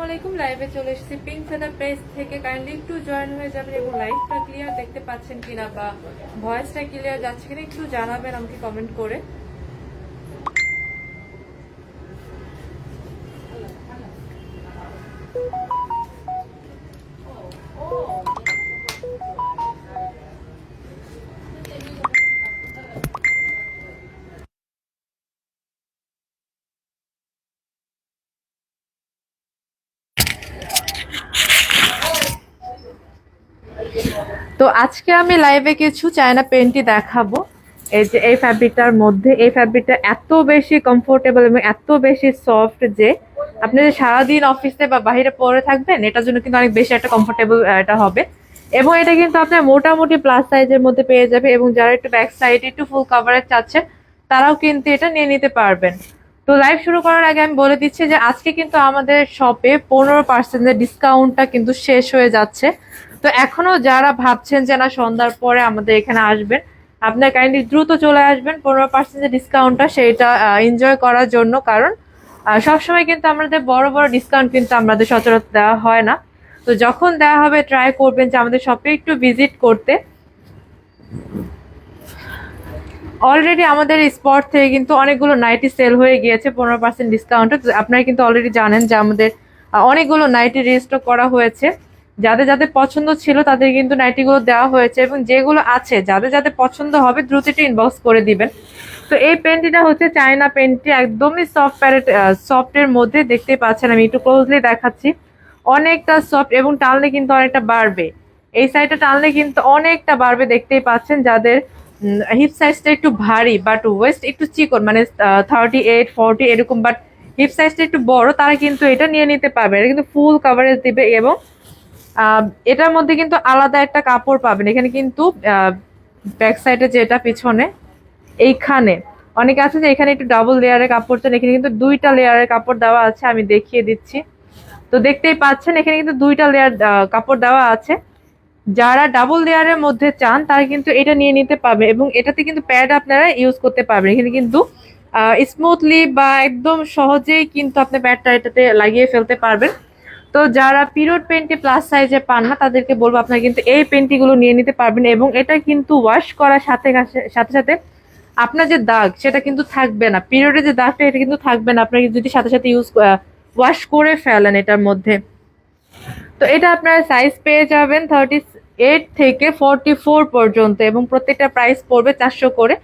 আসসালামু আলাইকুম। লাইভে চলে এসেছি পিঙ্ক ফেদার পেজ থেকে। কাইন্ডলি একটু জয়েন হয়ে যাবেন এবং লাইভটা ক্লিয়ার দেখতে পাচ্ছেন কিনা বা ভয়েসটা ক্লিয়ার যাচ্ছে কিনা একটু জানাবেন আমাকে কমেন্ট করে। তো আজকে আমি লাইভে কিছু চায়না পেন্টি দেখাবো। এই যে এই ফ্যাব্রিকটার মধ্যে, এই ফ্যাব্রিকটা এত বেশি কমফোর্টেবল এবং এত বেশি সফট যে আপনি যে সারাদিন অফিসে বা বাইরে পরে থাকবেন এটার জন্য কিন্তু অনেক বেশি একটা কমফোর্টেবল এটা হবে। এবং এটা কিন্তু আপনার মোটামুটি প্লাস সাইজের মধ্যে পেয়ে যাবে এবং যারা একটু ব্যাক সাইডে একটু ফুল কাভারেজ চাচ্ছেন তারাও কিন্তু এটা নিয়ে নিতে পারবেন। তো লাইভ শুরু করার আগে আমি বলে দিচ্ছি যে আজকে কিন্তু আমাদের শপে 15% ডিসকাউন্টটা কিন্তু শেষ হয়ে যাচ্ছে। তো এখনো যারা ভাবছেন যে না সন্ধ্যার পরে আমাদের এখানে আসবেন, আপনার কাইন্ডলি দ্রুত চলে আসবেন 15% ডিসকাউন্টটা সেইটা এনজয় করার জন্য। কারণ সবসময় কিন্তু আমাদের বড় বড় ডিসকাউন্ট কিন্তু আমাদের সচরাচর দেওয়া হয় না। তো যখন দেওয়া হবে ট্রাই করবেন যে আমাদের শপে একটু ভিজিট করতে। অলরেডি আমাদের স্পট থেকে কিন্তু অনেকগুলো নাইটি সেল হয়ে গিয়েছে 15% ডিসকাউন্টে। আপনারা কিন্তু অলরেডি জানেন যে আমাদের অনেকগুলো নাইটি রেজিস্টার করা হয়েছে। যাদের যাদের পছন্দ ছিল তাদের কিন্তু নাইটিগুলো দেওয়া হয়েছে এবং যেগুলো আছে যাদের যাদের পছন্দ হবে দ্রুত ইনবক্স করে দিবেন। তো এই পেন্টিটা হচ্ছে চায়না পেন্টি, একদমই সফট প্যারেট সফটের মধ্যে দেখতেই পাচ্ছেন। আমি একটু ক্লোজলি দেখাচ্ছি, অনেকটা সফট এবং টানলে কিন্তু অনেকটা বাড়বে। এই সাইডটা টানলে কিন্তু অনেকটা বাড়বে, দেখতেই পাচ্ছেন। যাদের হিপ সাইজটা একটু ভারী বাট ওয়েস্ট একটু চিকন, মানে 38-40 এরকম, বাট হিপ সাইজটা একটু বড়, তারা কিন্তু এটা নিয়ে নিতে পারবে। এটা কিন্তু ফুল কাভারেজ দিবে এবং এটার মধ্যে কিন্তু আলাদা একটা কাপড় পাবেন। এখানে কিন্তু ব্যাক সাইডে যেটা পিছনে এইখানে অনেকে আছে যে এখানে একটু ডাবল লেয়ারের কাপড় চান, এখানে কিন্তু 2টা লেয়ারের কাপড় দেওয়া আছে। আমি দেখিয়ে দিচ্ছি। তো দেখতেই পাচ্ছেন এখানে কিন্তু 2টা লেয়ার কাপড় দেওয়া আছে। যারা ডাবল লেয়ারের মধ্যে চান তারা কিন্তু এটা নিয়ে নিতে পারবে এবং এটাতে কিন্তু প্যাড আপনারা ইউজ করতে পারবেন। এখানে কিন্তু স্মুথলি বা একদম সহজেই কিন্তু আপনি প্যাডটা এটাতে লাগিয়ে ফেলতে পারবেন। তো যারা পিরিয়ড পেন্টি প্লাস সাইজে পান না তাদেরকে বলবো আপনারা কিন্তু এই পেন্টিগুলো নিয়ে নিতে পারবেন এবং এটা কিন্তু ওয়াশ করার সাথে সাথে সাথে আপনার যে দাগ সেটা কিন্তু থাকবে না। পিরিয়ডের যে দাগটা এটা কিন্তু থাকবে না আপনারা যদি সাথে সাথে ওয়াশ করে ফেলেন এটার মধ্যে। তো এটা আপনারা সাইজ পেয়ে যাবেন 38 থেকে 44 পর্যন্ত এবং প্রত্যেকটা প্রাইস পড়বে 400 করে।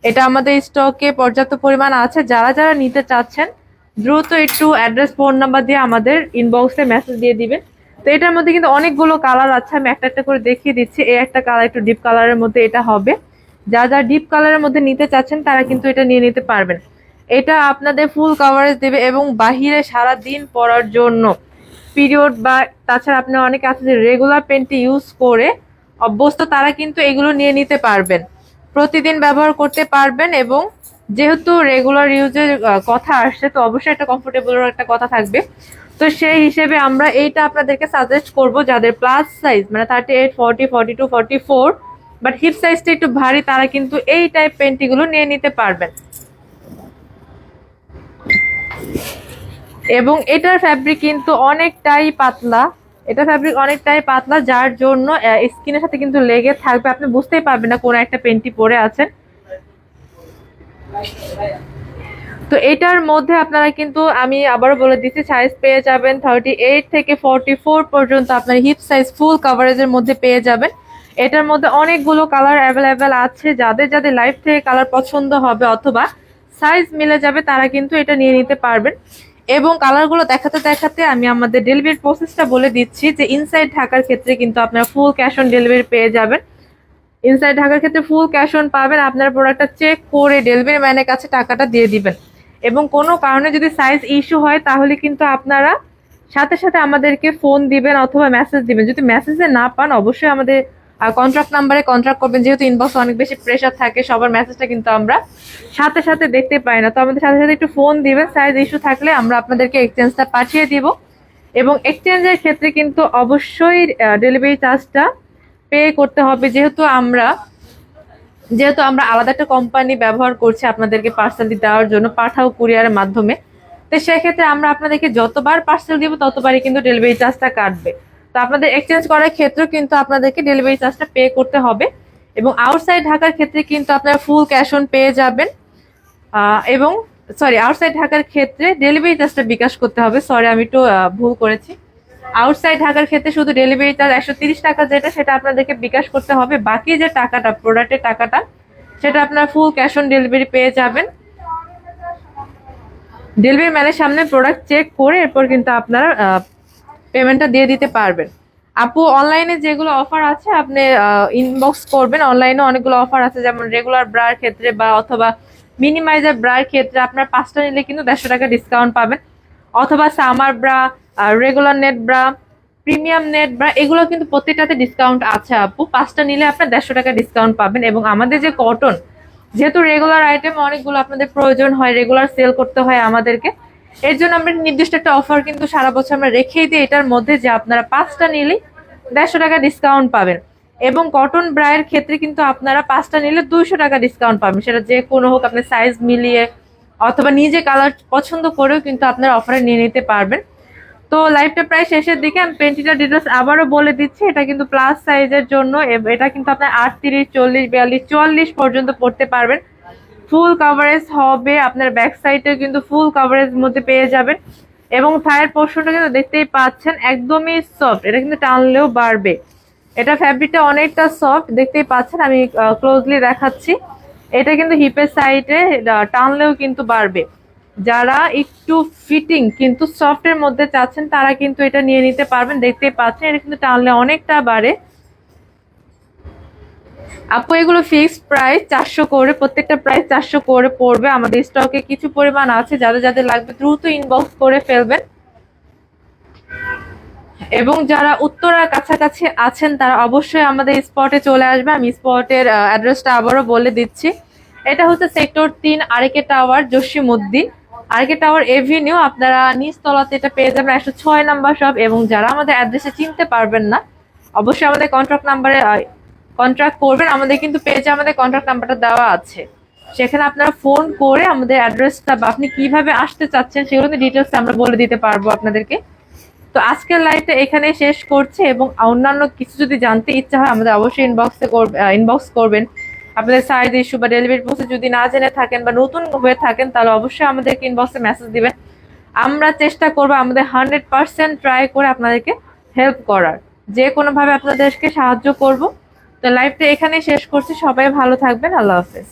এটা আমাদের স্টকে পর্যাপ্ত পরিমাণ আছে। যারা যারা নিতে চাচ্ছেন দ্রুত একটু অ্যাড্রেস ফোন নাম্বার দিয়ে আমাদের ইনবক্সে মেসেজ দিয়ে দিবেন। তো এটার মধ্যে কিন্তু অনেকগুলো কালার আছে, আমি একটা একটা করে দেখিয়ে দিচ্ছি। এই একটা কালার একটু ডিপ কালারের মধ্যে এটা হবে। যারা ডিপ কালারের মধ্যে নিতে চাচ্ছেন তারা কিন্তু এটা নিয়ে নিতে পারবেন। এটা আপনাদের ফুল কভারেজ দেবে এবং বাহিরে সারা দিন পরার জন্য পিরিয়ড বা তাছাড়া আপনার অনেকে আছে যে রেগুলার পেন্টি ইউজ করে অভ্যস্ত, তারা কিন্তু এগুলো নিয়ে নিতে পারবেন, প্রতিদিন ব্যবহার করতে পারবেন। এবং যেহেতু রেগুলার ইউজের কথা আসছে তো অবশ্যই একটা কমফোর্টেবলের একটা কথা থাকবে। তো সেই হিসেবে আমরা এইটা আপনাদেরকে সাজেস্ট করব যাদের প্লাস সাইজ মানে 38, 40, 42, 44 বাট হিপ সাইজটা একটু ভারী, তারা কিন্তু এই টাইপ পেন্টিগুলো নিয়ে নিতে পারবেন। এবং এটার ফ্যাব্রিক কিন্তু অনেকটাই পাতলা, এটা ফ্যাব্রিক অনেকটাই পাতলা যার জন্য স্কিনের সাথে কিন্তু লেগে থাকবে, আপনি বুঝতেই পারবেন না কোন একটা পেন্টি পরে আছেন। তো এটার মধ্যে আপনারা কিন্তু আমি আবারও বলে দিচ্ছি সাইজ পেয়ে যাবেন 38 থেকে 44 পর্যন্ত আপনার হিপ সাইজ ফুল কাভারেজের মধ্যে পেয়ে যাবেন। এটার মধ্যে অনেকগুলো কালার অ্যাভেলেবেল আছে। যাদের যাদের লাইভ থেকে কালার পছন্দ হবে অথবা সাইজ মিলে যাবে তারা কিন্তু এটা নিয়ে নিতে পারবেন। এবং কালারগুলো দেখাতে দেখাতে আমি আমাদের ডেলিভারি প্রসেসটা বলে দিচ্ছি যে ইনসাইড ঢাকার ক্ষেত্রে কিন্তু আপনারা ফুল ক্যাশ অন ডেলিভারি পেয়ে যাবেন। ইনসাইড ঢাকার ক্ষেত্রে ফুল ক্যাশ অন পাবেন। আপনার প্রোডাক্টটা চেক করে ডেলিভারি ম্যানের কাছে টাকাটা দিয়ে দিবেন এবং কোনো কারণে যদি সাইজ ইস্যু হয় তাহলে কিন্তু আপনারা সাথে সাথে আমাদেরকে ফোন দিবেন অথবা মেসেজ দিবেন। যদি মেসেজে না পান অবশ্যই আমাদের কন্ট্রাক্ট নাম্বারে কন্ট্রাক্ট করবেন, যেহেতু ইনবক্স অনেক বেশি প্রেশার থাকে, সবার মেসেজটা কিন্তু আমরা সাথে সাথে দেখতে পাই না। তো আমাদের সাথে সাথে একটু ফোন দিবেন, সাইজ ইস্যু থাকলে আমরা আপনাদেরকে এক্সচেঞ্জটা পাঠিয়ে দিব। এবং এক্সচেঞ্জের ক্ষেত্রে কিন্তু অবশ্যই ডেলিভারি চার্জটা পে করতে হবে, যেহেতু আমরা আলাদা একটা কোম্পানি ব্যবহার করছি আপনাদেরকে পার্সেলটি দেওয়ার জন্য, পাঠাও কুরিয়ারের মাধ্যমে। তো সেক্ষেত্রে আমরা আপনাদেরকে যতবার পার্সেল দিব ততবারই কিন্তু ডেলিভারি চার্জটা কাটবে। তো আপনাদের এক্সচেঞ্জ করার ক্ষেত্রেও কিন্তু আপনাদেরকে ডেলিভারি চার্জটা পে করতে হবে। এবং আউটসাইড ঢাকার ক্ষেত্রে কিন্তু আপনারা ফুল ক্যাশ অন পেয়ে যাবেন। এবং আউটসাইড ঢাকার ক্ষেত্রে ডেলিভারি চার্জটা বিকাশ করতে হবে। সরি, আমি একটু ভুল করেছি। আউটসাইড ঢাকার ক্ষেত্রে শুধু ডেলিভারি চার্জ 130 টাকা যেটা, সেটা আপনাদেরকে বিকাশ করতে হবে। বাকি যে টাকাটা, প্রোডাক্টের টাকাটা, সেটা আপনারা ফুল ক্যাশ অন ডেলিভারি পেয়ে যাবেন। ডেলিভারি ম্যানের সামনে প্রোডাক্ট চেক করে এরপর কিন্তু আপনারা পেমেন্টটা দিয়ে দিতে পারবেন। আপু, অনলাইনে যেগুলো অফার আছে আপনি ইনবক্স করবেন। অনলাইনে অনেকগুলো অফার আছে, যেমন রেগুলার ব্রার ক্ষেত্রে বা অথবা মিনিমাইজার ব্রার ক্ষেত্রে আপনার 5টা নিলে কিন্তু 150 টাকা ডিসকাউন্ট পাবেন। অথবা summer bra, regular net bra, premium net bra, এগুলো কিন্তু প্রত্যেকটাতে ডিসকাউন্ট আছে আপু। 5টা নিলে আপনার 150 টাকা ডিসকাউন্ট পাবেন। এবং আমাদের যে কটন, যেহেতু রেগুলার আইটেম অনেকগুলো আপনাদের প্রয়োজন হয়, রেগুলার সেল করতে হয় আমাদেরকে, এর জন্য আমরা নির্দিষ্ট একটা অফার কিন্তু সারা বছর আমরা রেখেই দিই এটার মধ্যে, যে আপনারা 5টা নিলেই 150 টাকা ডিসকাউন্ট পাবেন। এবং কটন ব্রায়ের ক্ষেত্রে কিন্তু আপনারা 5টা নিলে 200 টাকা ডিসকাউন্ট পাবেন। সেটা যে কোনো হোক, আপনি সাইজ মিলিয়ে অথবা নিজে কালার পছন্দ করেও কিন্তু আপনারা অফারে নিয়ে নিতে পারবেন। তো লাইভটা প্রায় শেষের দিকে, আমি পেন্টিটার ডিটেলস আবারও বলে দিচ্ছি। এটা কিন্তু প্লাস সাইজের জন্য, এটা কিন্তু আপনার 38, 40, 42, 44 পর্যন্ত পড়তে পারবেন। ফুল কভারেজ হবে, আপনার ব্যাক সাইডেও কিন্তু ফুল কভারেজ মধ্যে পেয়ে যাবেন। এবং থায়ের পোর্শনটা কিন্তু দেখতেই পাচ্ছেন একদমই সফট, এটা কিন্তু টানলেও বাড়বে। এটা ফ্যাব্রিকটা অনেকটা সফট, দেখতেই পাচ্ছেন, আমি ক্লোজলি দেখাচ্ছি। এটা কিন্তু হিপের সাইডে টানলেও কিন্তু বাড়বে। যারা একটু ফিটিং কিন্তু সফটের মধ্যে চাচ্ছেন তারা কিন্তু এটা নিয়ে নিতে পারবেন। দেখতেই পাচ্ছেন এটা কিন্তু টানলে অনেকটা বাড়ে। আপু, এগুলো ফিক্সড প্রাইস 400 করে, প্রত্যেকটা প্রাইস 400 করে পড়বে। আমাদের স্টকে কিছু পরিমাণ আছে, যাদের যাদের লাগবে দ্রুত ইনবক্স করে ফেলবেন। এবং যারা উত্তরার কাছাকাছি আছেন তারা অবশ্যই আমাদের স্পটে চলে আসবে। আমি স্পটের অ্যাড্রেসটা আবারও বলে দিচ্ছি। এটা হচ্ছে sector 3, RK tower, Jasimuddin, RK tower avenue. আপনারা নিচতলাতে এটা পেয়ে যাবেন, 106 নাম্বার শপ। এবং যারা আমাদের অ্যাড্রেসে চিনতে পারবেন না, অবশ্যই আমাদের কন্ট্যাক্ট নাম্বারে কন্ট্যাক্ট করবেন। আমাদের কিন্তু পেজে আমাদের কন্ট্যাক্ট নাম্বারটা দেওয়া আছে, সেখানে আপনারা ফোন করে আমাদের অ্যাড্রেসটা বা আপনি কিভাবে আসতে চাচ্ছেন সেগুলো ডিটেলস আমরা বলে দিতে পারবো আপনাদেরকে। তো আজকের লাইভটা এখানে শেষ করছি। এবং অন্যান্য কিছু যদি জানতে ইচ্ছা হয় আমাদের অবশ্যই ইনবক্স করবেন। আপনাদের সাইজ ইস্যু বা ডেলিভারি প্রসেস যদি না জেনে থাকেন বা নতুন হয়ে থাকেন, তাহলে অবশ্যই আমাদেরকে ইনবক্সে মেসেজ দিবেন। আমরা চেষ্টা করবো আমাদের 100% ট্রাই করে আপনাদেরকে হেল্প করার, যে কোনোভাবে আপনাদেরকে সাহায্য করব। তো লাইভটা এখানে শেষ করছি। সবাই ভালো থাকবেন। আল্লাহ হাফেজ।